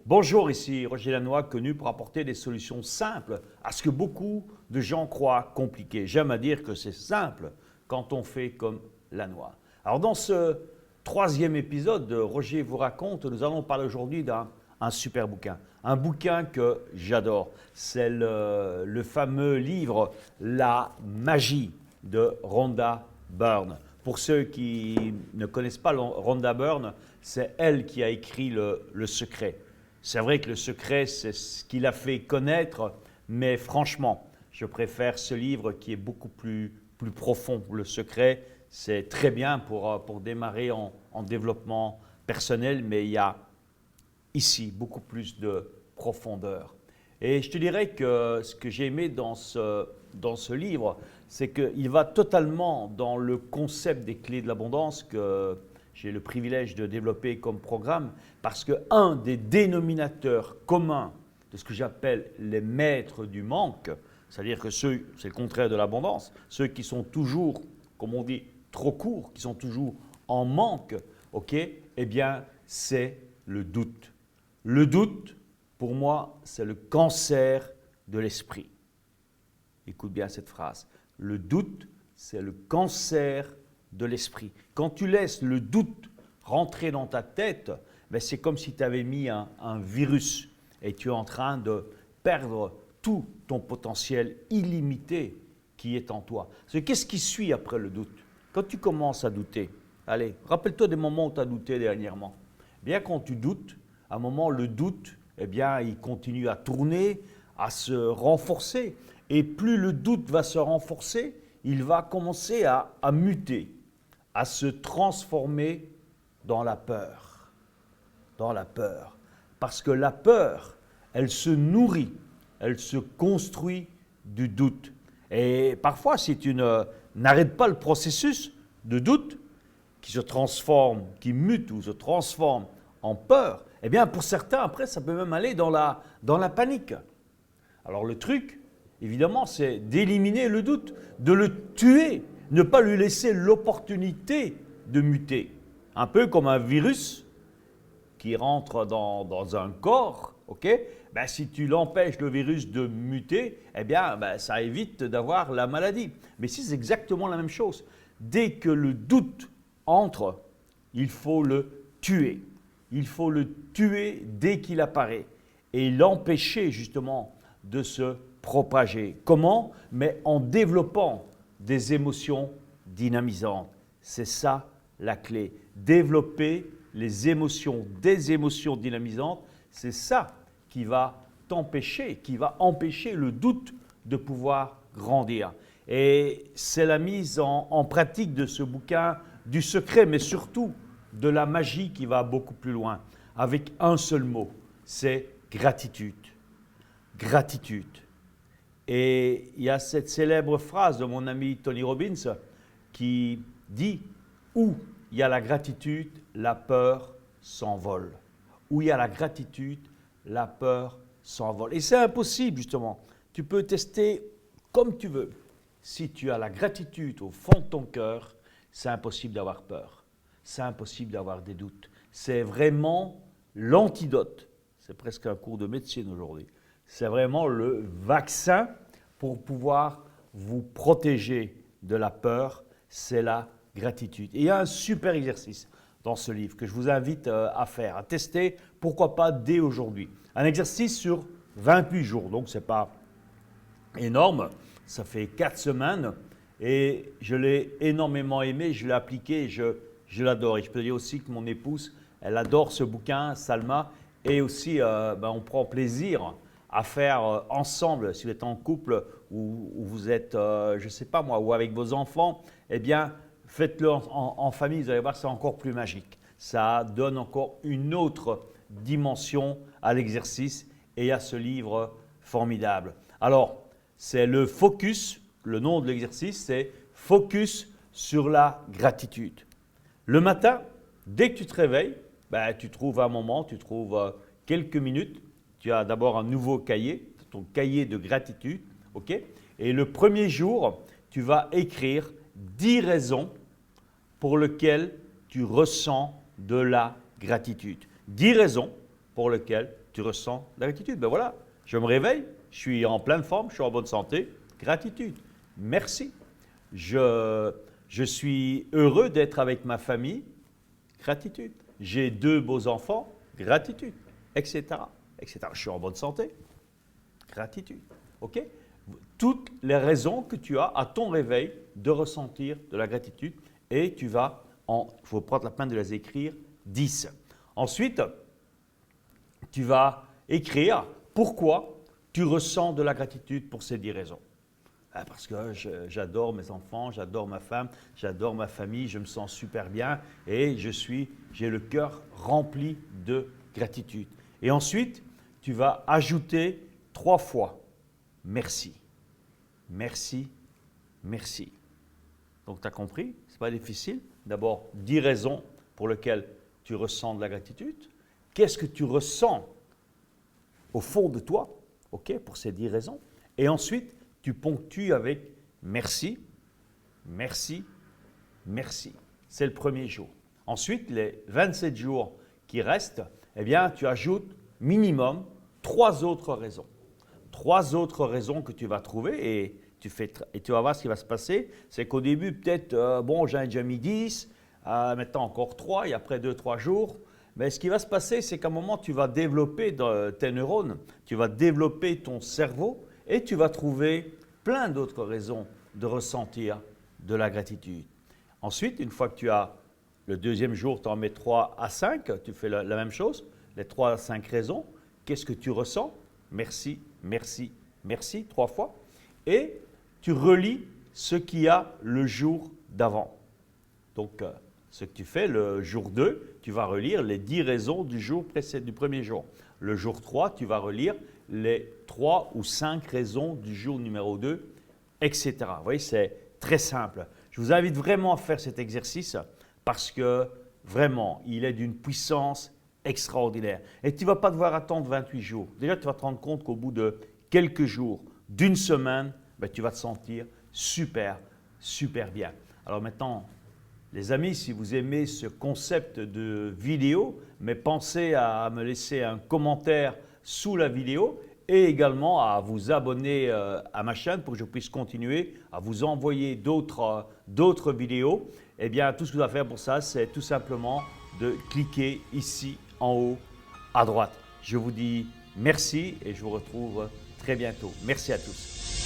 Bonjour, ici Roger Lannoy, connu pour apporter des solutions simples à ce que beaucoup de gens croient compliqué. J'aime à dire que c'est simple quand on fait comme Lannoy. Alors dans ce troisième épisode de Roger vous raconte, nous allons parler aujourd'hui d'un super bouquin. Un bouquin que j'adore. C'est le fameux livre La magie de Rhonda Byrne. Pour ceux qui ne connaissent pas Rhonda Byrne, c'est elle qui a écrit le Secret. C'est vrai que le secret, c'est ce qu'il a fait connaître, mais franchement, je préfère ce livre qui est beaucoup plus profond. Le secret, c'est très bien pour démarrer en développement personnel, mais il y a ici beaucoup plus de profondeur. Et je te dirais que ce que j'ai aimé dans ce livre, c'est qu'il va totalement dans le concept des clés de l'abondance que j'ai le privilège de développer comme programme, parce qu'un des dénominateurs communs de ce que j'appelle les maîtres du manque, c'est-à-dire que c'est le contraire de l'abondance, ceux qui sont toujours, comme on dit, trop courts, qui sont toujours en manque, ok, eh bien, c'est le doute. Le doute, pour moi, c'est le cancer de l'esprit. Écoute bien cette phrase. Le doute, c'est le cancer de l'esprit. Quand tu laisses le doute rentrer dans ta tête, ben c'est comme si tu avais mis un virus et tu es en train de perdre tout ton potentiel illimité qui est en toi. Qu'est-ce qui suit après le doute? Quand tu commences à douter, allez, rappelle-toi des moments où tu as douté dernièrement. Bien quand tu doutes, à un moment, le doute, eh bien, il continue à tourner, à se renforcer. Et plus le doute va se renforcer, il va commencer à muter, à se transformer dans la peur. Dans la peur. Parce que la peur, elle se nourrit, elle se construit du doute. Et parfois, si tu n'arrêtes pas le processus de doute, qui se transforme, qui mute ou se transforme en peur, eh bien pour certains, après, ça peut même aller dans la panique. Alors le truc, évidemment, c'est d'éliminer le doute, de le tuer, ne pas lui laisser l'opportunité de muter. Un peu comme un virus qui rentre dans un corps, ok? Ben, si tu l'empêches le virus de muter, eh bien, ben, ça évite d'avoir la maladie. Mais si c'est exactement la même chose, dès que le doute entre, il faut le tuer. Il faut le tuer dès qu'il apparaît et l'empêcher justement de se propager. Comment? Mais en développant des émotions dynamisantes. C'est ça la clé. Développer des émotions dynamisantes, c'est ça qui va t'empêcher, qui va empêcher le doute de pouvoir grandir. Et c'est la mise en pratique de ce bouquin du secret, mais surtout de la magie qui va beaucoup plus loin, avec un seul mot, c'est gratitude. Gratitude. Et il y a cette célèbre phrase de mon ami Tony Robbins qui dit « Où il y a la gratitude, la peur s'envole. » Où il y a la gratitude, la peur s'envole. Et c'est impossible justement. Tu peux tester comme tu veux. Si tu as la gratitude au fond de ton cœur, c'est impossible d'avoir peur. C'est impossible d'avoir des doutes. C'est vraiment l'antidote. C'est presque un cours de médecine aujourd'hui. C'est vraiment le vaccin pour pouvoir vous protéger de la peur, c'est la gratitude. Et il y a un super exercice dans ce livre que je vous invite à faire, à tester, pourquoi pas dès aujourd'hui. Un exercice sur 28 jours, donc ce n'est pas énorme, ça fait 4 semaines et je l'ai énormément aimé, je l'ai appliqué et je l'adore. Et je peux dire aussi que mon épouse, elle adore ce bouquin, Salma, et aussi on prend plaisir à faire ensemble, si vous êtes en couple ou vous êtes, je ne sais pas moi, ou avec vos enfants, eh bien, faites-le en famille, vous allez voir, c'est encore plus magique. Ça donne encore une autre dimension à l'exercice et à ce livre formidable. Alors, c'est le focus, le nom de l'exercice, c'est Focus sur la gratitude. Le matin, dès que tu te réveilles, tu trouves un moment, tu trouves quelques minutes. Tu as d'abord un nouveau cahier, ton cahier de gratitude, ok? Et le premier jour, tu vas écrire 10 raisons pour lesquelles tu ressens de la gratitude. 10 raisons pour lesquelles tu ressens de la gratitude. Ben voilà, je me réveille, je suis en pleine forme, je suis en bonne santé, gratitude. Merci. Je suis heureux d'être avec ma famille, gratitude. J'ai 2 beaux enfants, gratitude, etc., etc. Je suis en bonne santé, gratitude. OK? Toutes les raisons que tu as à ton réveil de ressentir de la gratitude et il faut prendre la peine de les écrire 10. Ensuite, tu vas écrire pourquoi tu ressens de la gratitude pour ces 10 raisons. Parce que j'adore mes enfants, j'adore ma femme, j'adore ma famille, je me sens super bien et j'ai le cœur rempli de gratitude. Et ensuite, tu vas ajouter 3 fois merci. Merci, merci. Donc, tu as compris, ce n'est pas difficile. D'abord, 10 raisons pour lesquelles tu ressens de la gratitude. Qu'est-ce que tu ressens au fond de toi, OK, pour ces 10 raisons. Et ensuite, tu ponctues avec merci, merci, merci. C'est le premier jour. Ensuite, les 27 jours qui restent, eh bien, tu ajoutes minimum 3 autres raisons. 3 autres raisons que tu vas trouver et tu vas voir ce qui va se passer. C'est qu'au début, peut-être, j'ai déjà mis 10, maintenant encore 3 et après 2-3 jours. Mais ce qui va se passer, c'est qu'à un moment, tu vas développer tes neurones, tu vas développer ton cerveau et tu vas trouver plein d'autres raisons de ressentir de la gratitude. Ensuite, une fois que tu as le deuxième jour, tu en mets 3 à 5, tu fais la même chose, les 3 à 5 raisons. Qu'est-ce que tu ressens? Merci, merci, merci, 3 fois. Et tu relis ce qu'il y a le jour d'avant. Donc, ce que tu fais le jour 2, tu vas relire les 10 raisons du jour précédent, du premier jour. Le jour 3, tu vas relire les 3 ou 5 raisons du jour numéro 2, etc. Vous voyez, c'est très simple. Je vous invite vraiment à faire cet exercice parce que vraiment, il est d'une puissance extraordinaire. Et tu ne vas pas devoir attendre 28 jours. Déjà, tu vas te rendre compte qu'au bout de quelques jours, d'une semaine, tu vas te sentir super, super bien. Alors maintenant, les amis, si vous aimez ce concept de vidéo, mais pensez à me laisser un commentaire sous la vidéo et également à vous abonner à ma chaîne pour que je puisse continuer à vous envoyer d'autres vidéos. Eh bien, tout ce que vous avez à faire pour ça, c'est tout simplement de cliquer ici en haut à droite. Je vous dis merci et je vous retrouve très bientôt. Merci à tous.